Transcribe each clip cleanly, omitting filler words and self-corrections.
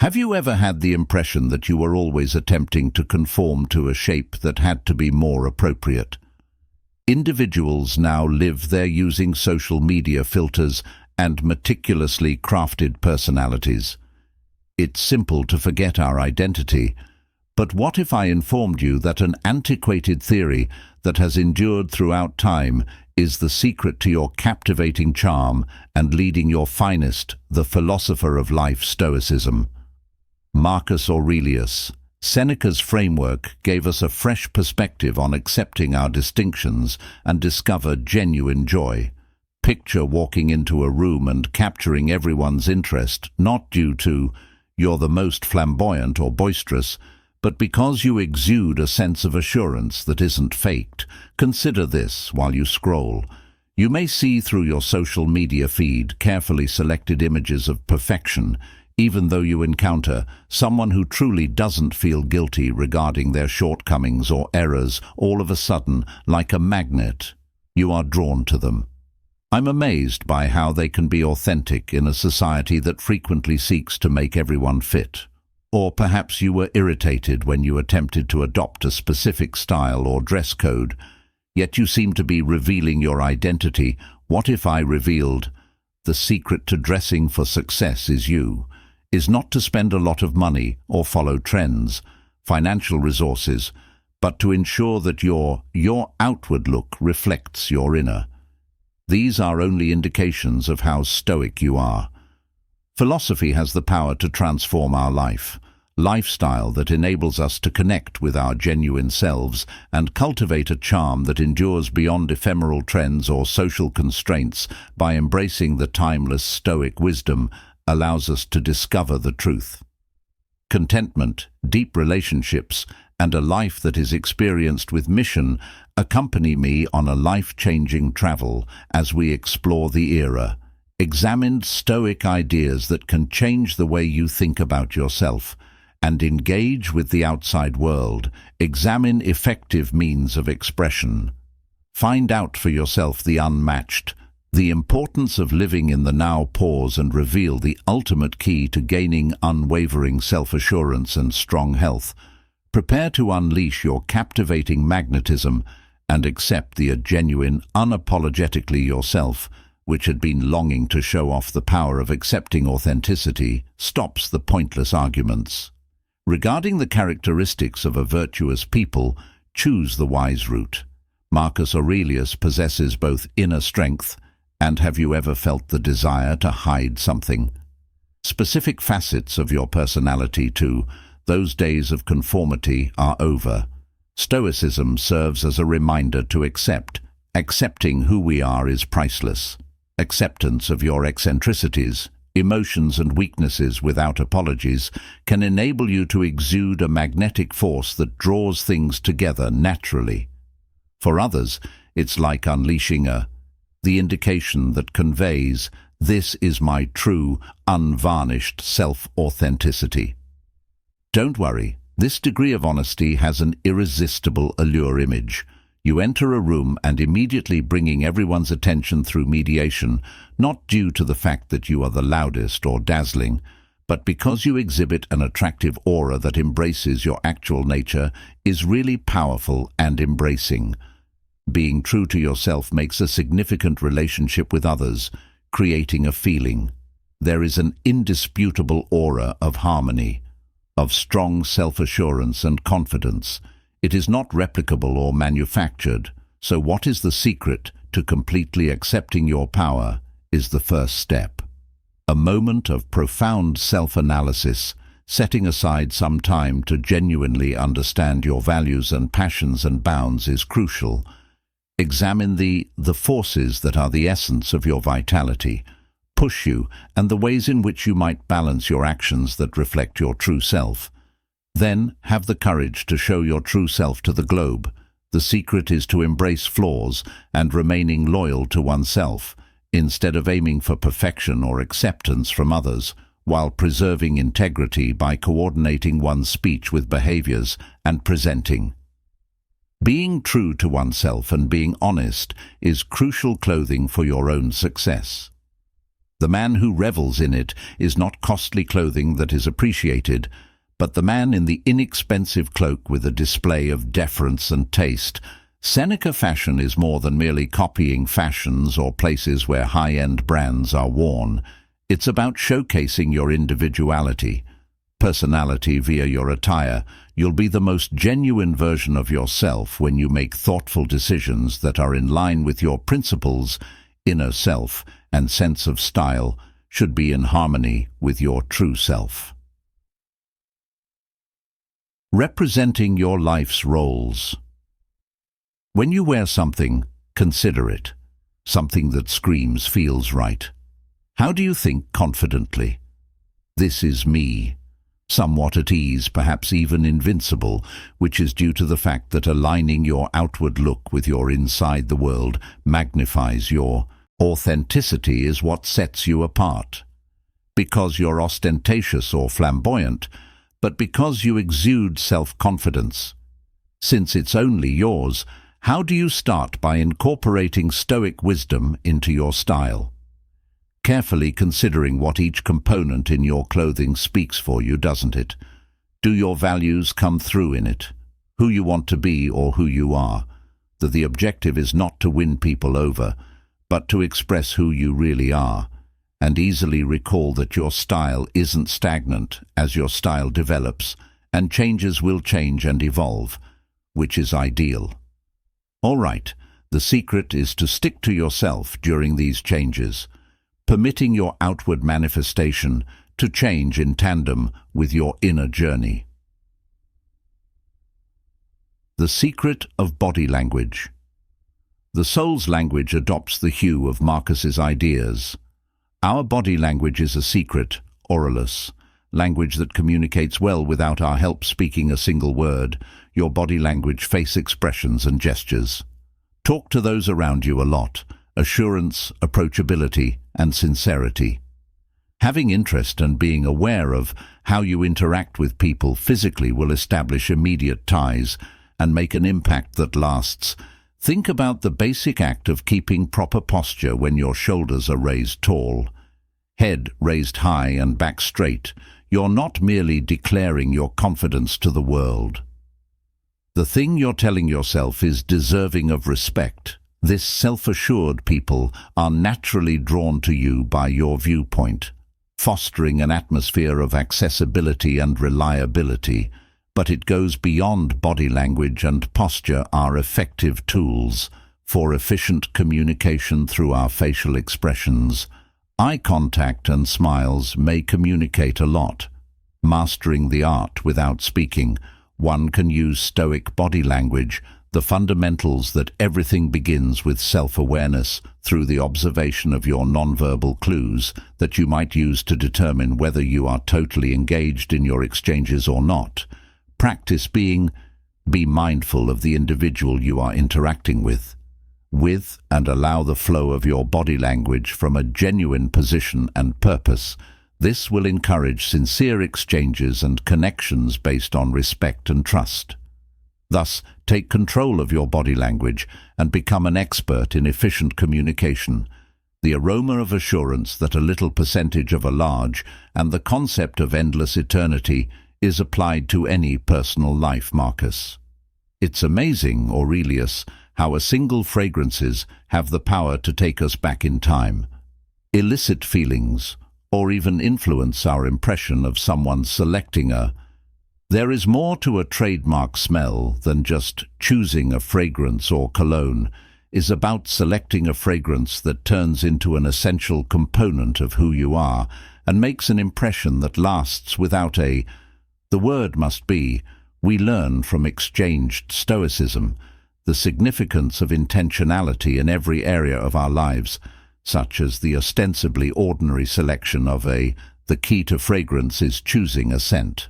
Have you ever had the impression that you were always attempting to conform to a shape that had to be more appropriate? Individuals now live there using social media filters and meticulously crafted personalities. It's simple to forget our identity, but what if I informed you that an antiquated theory that has endured throughout time is the secret to your captivating charm and leading your finest, the philosopher of life, Stoicism? Marcus Aurelius. Seneca's framework gave us a fresh perspective on accepting our distinctions and discover genuine joy. Picture walking into a room and capturing everyone's interest, not due to you're the most flamboyant or boisterous, but because you exude a sense of assurance that isn't faked. Consider this while you scroll. You may see through your social media feed carefully selected images of perfection, even though you encounter someone who truly doesn't feel guilty regarding their shortcomings or errors. All of a sudden, like a magnet, you are drawn to them. I'm amazed by how they can be authentic in a society that frequently seeks to make everyone fit. Or perhaps you were irritated when you attempted to adopt a specific style or dress code, yet you seem to be revealing your identity. What if I revealed the secret to dressing for success is not to spend a lot of money or follow trends, financial resources, but to ensure that your outward look reflects your inner. These are only indications of how stoic you are. Philosophy has the power to transform our lifestyle that enables us to connect with our genuine selves and cultivate a charm that endures beyond ephemeral trends or social constraints. By embracing the timeless Stoic wisdom allows us to discover the truth. Contentment, deep relationships, and a life that is experienced with mission accompany me on a life-changing travel as we explore the era. Examine Stoic ideas that can change the way you think about yourself and engage with the outside world. Examine effective means of expression. Find out for yourself the unmatched, the importance of living in the now. Pause and reveal the ultimate key to gaining unwavering self-assurance and strong health. Prepare to unleash your captivating magnetism and accept the genuine, unapologetically yourself, which had been longing to show off. The power of accepting authenticity stops the pointless arguments. Regarding the characteristics of a virtuous people, choose the wise route. Marcus Aurelius possesses both inner strength and have you ever felt the desire to hide something? Specific facets of your personality too. Those days of conformity are over. Stoicism serves as a reminder to accept. Accepting who we are is priceless. Acceptance of your eccentricities, emotions and weaknesses without apologies can enable you to exude a magnetic force that draws things together naturally. For others, it's like unleashing the indication that conveys, this is my true, unvarnished self-authenticity. Don't worry, this degree of honesty has an irresistible allure. Image. You enter a room and immediately bringing everyone's attention through mediation, not due to the fact that you are the loudest or dazzling, but because you exhibit an attractive aura that embraces your actual nature, is really powerful and embracing. Being true to yourself makes a significant relationship with others, creating a feeling. There is an indisputable aura of harmony, of strong self-assurance and confidence. It is not replicable or manufactured, so what is the secret to completely accepting your power is the first step. A moment of profound self-analysis, setting aside some time to genuinely understand your values and passions and bounds is crucial. Examine the forces that are the essence of your vitality, push you, and the ways in which you might balance your actions that reflect your true self. Then have the courage to show your true self to the globe. The secret is to embrace flaws and remaining loyal to oneself, instead of aiming for perfection or acceptance from others, while preserving integrity by coordinating one's speech with behaviors and presenting. Being true to oneself and being honest is crucial clothing for your own success. The man who revels in it is not costly clothing that is appreciated, but the man in the inexpensive cloak with a display of deference and taste. Seneca fashion is more than merely copying fashions or places where high-end brands are worn. It's about showcasing your individuality, personality via your attire. You'll be the most genuine version of yourself when you make thoughtful decisions that are in line with your principles. Inner self and sense of style should be in harmony with your true self. Representing your life's roles. When you wear something, consider it. Something that screams feels right. How do you think confidently? This is me. Somewhat at ease, perhaps even invincible, which is due to the fact that aligning your outward look with your inside the world magnifies your authenticity is what sets you apart. Because you're ostentatious or flamboyant, but because you exude self-confidence. Since it's only yours, how do you start by incorporating Stoic wisdom into your style? Carefully considering what each component in your clothing speaks for you, doesn't it? Do your values come through in it? Who you want to be or who you are? That the objective is not to win people over, but to express who you really are, and easily recall that your style isn't stagnant as your style develops, and changes will change and evolve, which is ideal. All right, the secret is to stick to yourself during these changes, permitting your outward manifestation to change in tandem with your inner journey. The secret of body language. The soul's language adopts the hue of Marcus's ideas. Our body language is a secret, Aurelius, language that communicates well without our help speaking a single word. Your body language, face expressions and gestures. Talk to those around you a lot. Assurance, approachability, and sincerity. Having interest and being aware of how you interact with people physically will establish immediate ties and make an impact that lasts. Think about the basic act of keeping proper posture when your shoulders are raised tall, head raised high and back straight. You're not merely declaring your confidence to the world. The thing you're telling yourself is deserving of respect. This self-assured people are naturally drawn to you by your viewpoint, fostering an atmosphere of accessibility and reliability. But it goes beyond body language, and posture are effective tools for efficient communication through our facial expressions. Eye contact and smiles may communicate a lot. Mastering the art without speaking, one can use Stoic body language, the fundamentals that everything begins with self-awareness through the observation of your nonverbal clues that you might use to determine whether you are totally engaged in your exchanges or not. Practice being. Be mindful of the individual you are interacting with, and allow the flow of your body language from a genuine position and purpose. This will encourage sincere exchanges and connections based on respect and trust. Thus, take control of your body language and become an expert in efficient communication. The aroma of assurance that a little percentage of a large, and the concept of endless eternity is applied to any personal life, Marcus. It's amazing, Aurelius, how a single fragrances have the power to take us back in time, elicit feelings, or even influence our impression of someone selecting a. There is more to a trademark smell than just choosing a fragrance or cologne. Is about selecting a fragrance that turns into an essential component of who you are and makes an impression that lasts without a. The word must be, we learn from exchanged Stoicism, the significance of intentionality in every area of our lives, such as the ostensibly ordinary selection of a. The key to fragrance is choosing a scent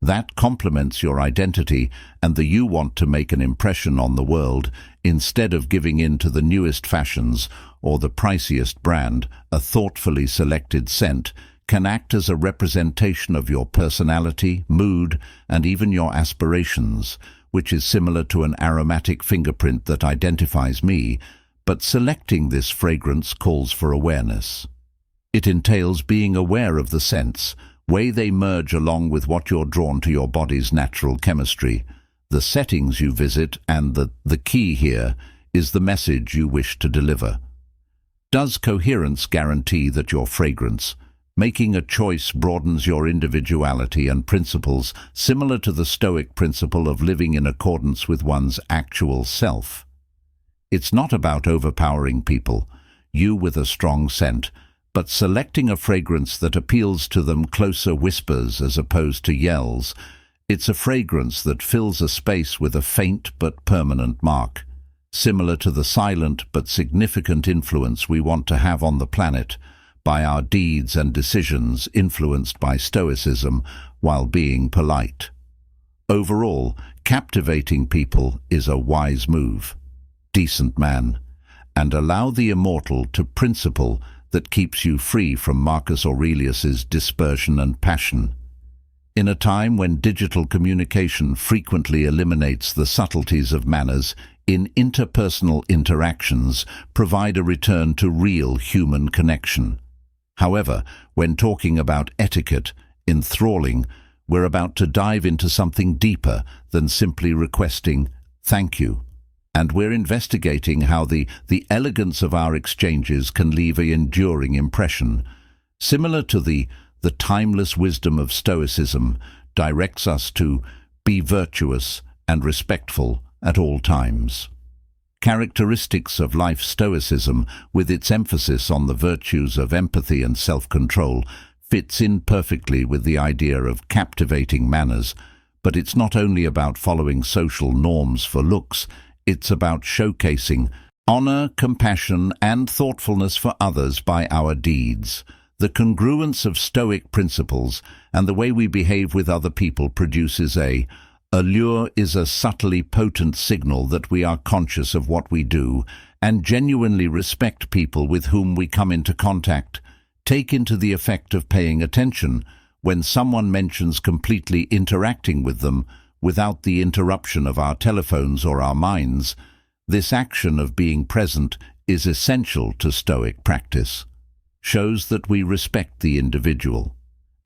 that complements your identity and you want to make an impression on the world. Instead of giving in to the newest fashions or the priciest brand, a thoughtfully selected scent can act as a representation of your personality, mood, and even your aspirations, which is similar to an aromatic fingerprint that identifies me, but selecting this fragrance calls for awareness. It entails being aware of the sense, way they merge along with what you're drawn to your body's natural chemistry, the settings you visit, and the key here is the message you wish to deliver. Does coherence guarantee that your fragrance, making a choice, broadens your individuality and principles, similar to the Stoic principle of living in accordance with one's actual self? It's not about overpowering people, you with a strong scent, but selecting a fragrance that appeals to them, closer whispers as opposed to yells. It's a fragrance that fills a space with a faint but permanent mark, similar to the silent but significant influence we want to have on the planet, by our deeds and decisions influenced by Stoicism while being polite. Overall, captivating people is a wise move. Decent man, and allow the immortal to principle that keeps you free from Marcus Aurelius's dispersion and passion. In a time when digital communication frequently eliminates the subtleties of manners, in interpersonal interactions provide a return to real human connection. However, when talking about etiquette, enthralling, we're about to dive into something deeper than simply requesting "thank you." And we're investigating how the elegance of our exchanges can leave an enduring impression. Similar to the timeless wisdom of Stoicism directs us to be virtuous and respectful at all times. Characteristics of life Stoicism, with its emphasis on the virtues of empathy and self-control, fits in perfectly with the idea of captivating manners, but it's not only about following social norms for looks, it's about showcasing honor, compassion, and thoughtfulness for others by our deeds. The congruence of Stoic principles and the way we behave with other people produces allure is a subtly potent signal that we are conscious of what we do and genuinely respect people with whom we come into contact. Take into the effect of paying attention when someone mentions completely interacting with them without the interruption of our telephones or our minds. This action of being present is essential to Stoic practice, shows that we respect the individual,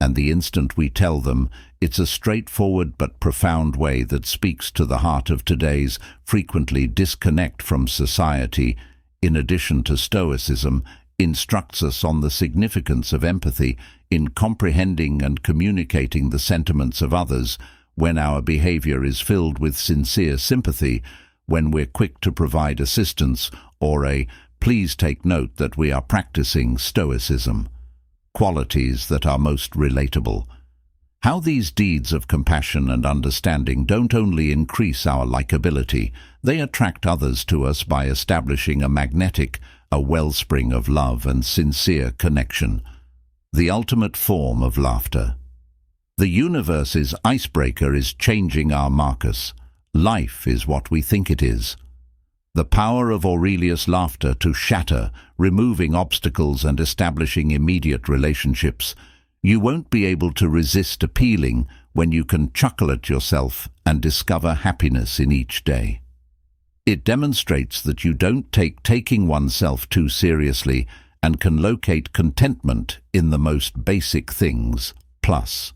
and the instant we tell them, it's a straightforward but profound way that speaks to the heart of today's frequently disconnect from society. In addition to Stoicism, instructs us on the significance of empathy in comprehending and communicating the sentiments of others. When our behavior is filled with sincere sympathy, when we're quick to provide assistance, or please take note that we are practicing Stoicism. Qualities that are most relatable. How these deeds of compassion and understanding don't only increase our likability, they attract others to us by establishing a wellspring of love and sincere connection. The ultimate form of laughter. The universe's icebreaker is changing our Marcus. Life is what we think it is. The power of Aurelius' laughter to shatter, removing obstacles and establishing immediate relationships. You won't be able to resist appealing when you can chuckle at yourself and discover happiness in each day. It demonstrates that you don't take taking oneself too seriously and can locate contentment in the most basic things. Plus,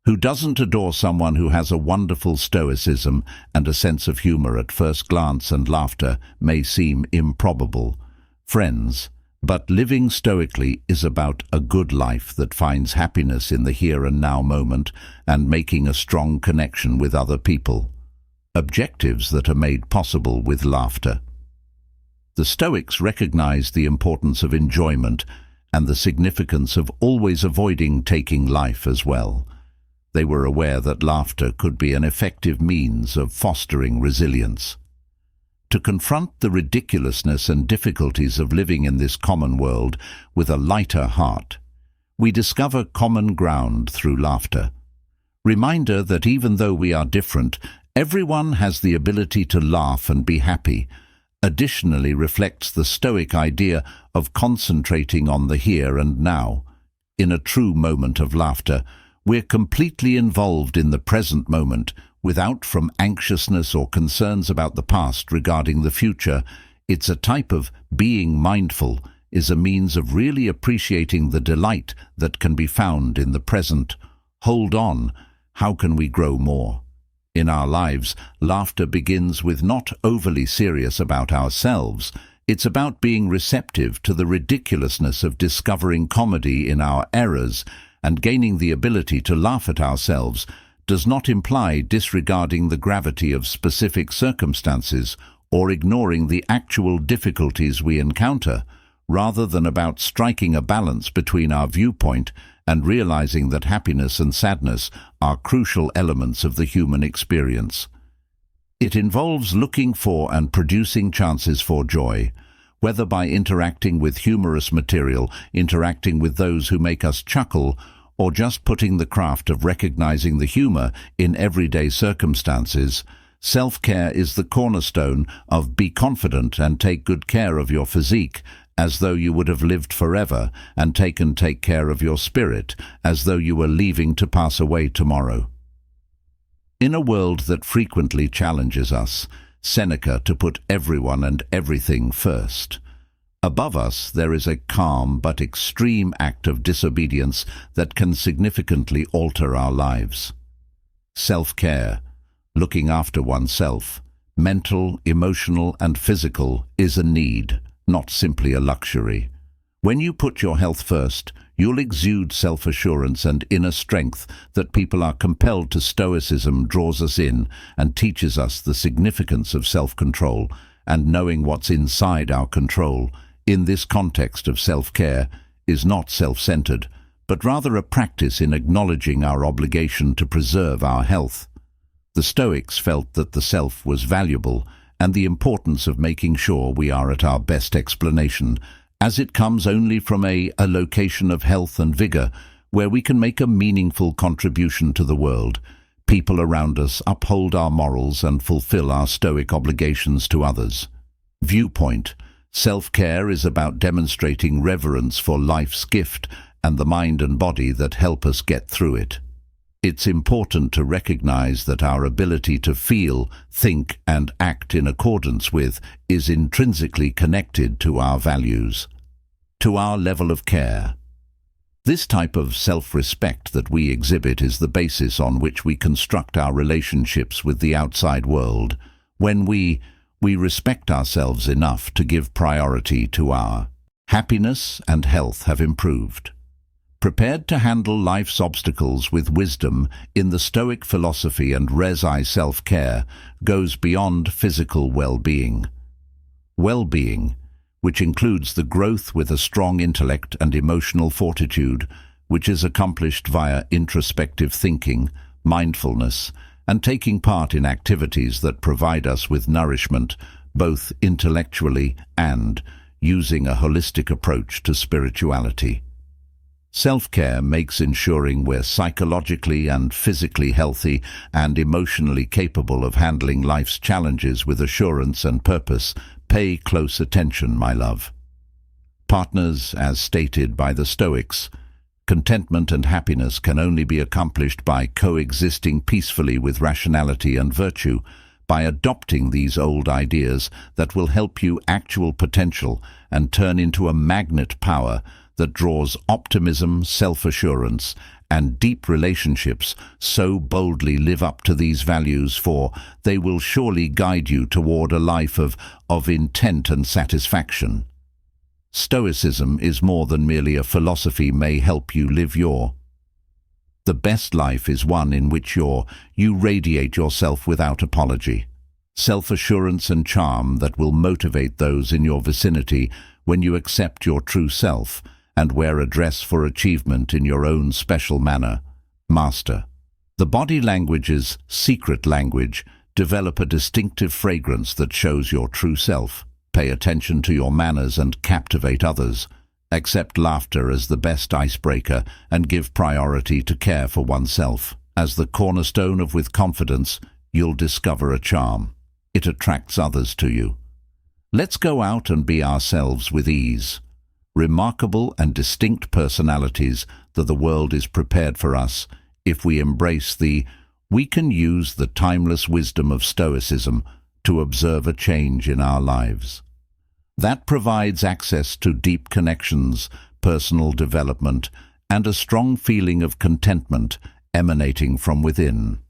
who doesn't adore someone who has a wonderful stoicism and a sense of humor at first glance, and laughter may seem improbable? Friends, but living stoically is about a good life that finds happiness in the here and now moment and making a strong connection with other people. Objectives that are made possible with laughter. The Stoics recognized the importance of enjoyment and the significance of always avoiding taking life as well. They were aware that laughter could be an effective means of fostering resilience. To confront the ridiculousness and difficulties of living in this common world with a lighter heart, we discover common ground through laughter. Reminder that even though we are different, everyone has the ability to laugh and be happy. Additionally, reflects the Stoic idea of concentrating on the here and now. In a true moment of laughter, we're completely involved in the present moment, without from anxiousness or concerns about the past regarding the future. It's a type of being mindful, is a means of really appreciating the delight that can be found in the present. Hold on, how can we grow more? In our lives, laughter begins with not overly serious about ourselves. It's about being receptive to the ridiculousness of discovering comedy in our errors, and gaining the ability to laugh at ourselves does not imply disregarding the gravity of specific circumstances or ignoring the actual difficulties we encounter, rather than about striking a balance between our viewpoint and realizing that happiness and sadness are crucial elements of the human experience. It involves looking for and producing chances for joy, whether by interacting with humorous material, interacting with those who make us chuckle, or just putting the craft of recognizing the humor in everyday circumstances. Self-care is the cornerstone of be confident and take good care of your physique, as though you would have lived forever, and take care of your spirit, as though you were leaving to pass away tomorrow. In a world that frequently challenges us, Seneca, to put everyone and everything first. Above us there is a calm but extreme act of disobedience that can significantly alter our lives. Self-care, looking after oneself, mental, emotional and physical, is a need, not simply a luxury. When you put your health first, you'll exude self-assurance and inner strength that people are compelled to. Stoicism draws us in and teaches us the significance of self-control and knowing what's inside our control. In this context of self-care is not self-centered, but rather a practice in acknowledging our obligation to preserve our health. The Stoics felt that the self was valuable and the importance of making sure we are at our best explanation, as it comes only from a location of health and vigor where we can make a meaningful contribution to the world. People around us uphold our morals and fulfill our Stoic obligations to others. Viewpoint. Self-care is about demonstrating reverence for life's gift and the mind and body that help us get through it. It's important to recognize that our ability to feel, think, and act in accordance with is intrinsically connected to our values, to our level of care. This type of self-respect that we exhibit is the basis on which we construct our relationships with the outside world. When we respect ourselves enough to give priority to our happiness and health have improved. Prepared to handle life's obstacles with wisdom in the Stoic philosophy, and resi self-care goes beyond physical well-being. Well-being, which includes the growth with a strong intellect and emotional fortitude, which is accomplished via introspective thinking, mindfulness, and taking part in activities that provide us with nourishment, both intellectually and using a holistic approach to spirituality. Self-care makes ensuring we're psychologically and physically healthy and emotionally capable of handling life's challenges with assurance and purpose. Pay close attention, my love. Partners, as stated by the Stoics, contentment and happiness can only be accomplished by coexisting peacefully with rationality and virtue, by adopting these old ideas that will help you actual potential and turn into a magnet power that draws optimism, self-assurance, and deep relationships. So boldly live up to these values, for they will surely guide you toward a life of intent and satisfaction. Stoicism is more than merely a philosophy. May help you live the best life is one in which you radiate yourself without apology. Self-assurance and charm that will motivate those in your vicinity when you accept your true self and wear a dress for achievement in your own special manner. Master. The body language's secret language. Develop a distinctive fragrance that shows your true self. Pay attention to your manners and captivate others. Accept laughter as the best icebreaker and give priority to care for oneself. As the cornerstone of with confidence, you'll discover a charm. It attracts others to you. Let's go out and be ourselves with ease. Remarkable and distinct personalities that the world is prepared for us if we embrace we can use the timeless wisdom of Stoicism to observe a change in our lives. That provides access to deep connections, personal development, and a strong feeling of contentment emanating from within.